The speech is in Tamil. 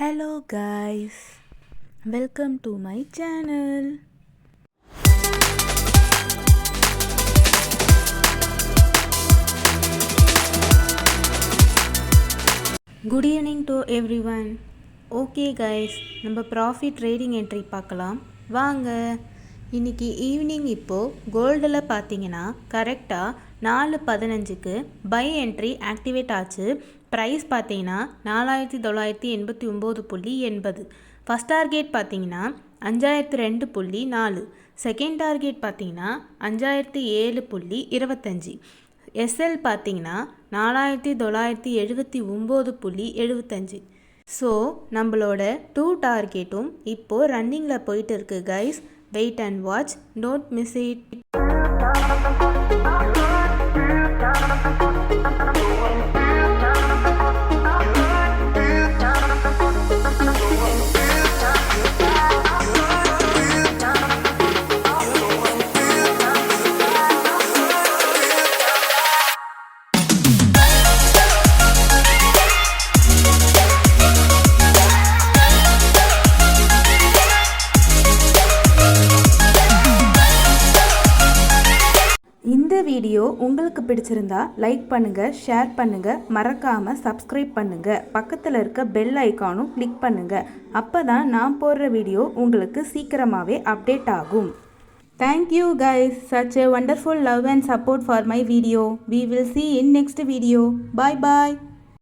Hello guys, welcome to my channel. Good evening to everyone. Okay guys, நம்ம ப்ராஃபிட் ட்ரேடிங் என்ட்ரி பார்க்கலாம் வாங்க. இன்றைக்கி ஈவினிங் இப்போது கோல்டில் பார்த்தீங்கன்னா கரெக்டாக 4:15க்கு பை என்ட்ரி ஆக்டிவேட் ஆச்சு. ப்ரைஸ் பார்த்தீங்கன்னா 4989.80. ஃபஸ்ட் டார்கெட் பார்த்தீங்கன்னா 5002.4. செகண்ட் டார்கெட் பார்த்தீங்கன்னா 5007.25. எஸ்எல் பார்த்தீங்கன்னா 4979.75. ஸோ நம்மளோட 2 டார்கெட்டும் இப்போது ரன்னிங்கில் போயிட்டு இருக்குது guys. Wait and watch, don't miss it. இந்த வீடியோ உங்களுக்கு பிடிச்சிருந்தா லைக் பண்ணுங்கள், ஷேர் பண்ணுங்கள், மறக்காமல் சப்ஸ்கிரைப் பண்ணுங்கள். பக்கத்தில் இருக்க பெல் ஐக்கானும் கிளிக் பண்ணுங்கள். அப்போ தான் நான் போடுற வீடியோ உங்களுக்கு சீக்கிரமாகவே அப்டேட் ஆகும். Thank you guys, such a wonderful love and support for my video. We will see in next video. Bye bye.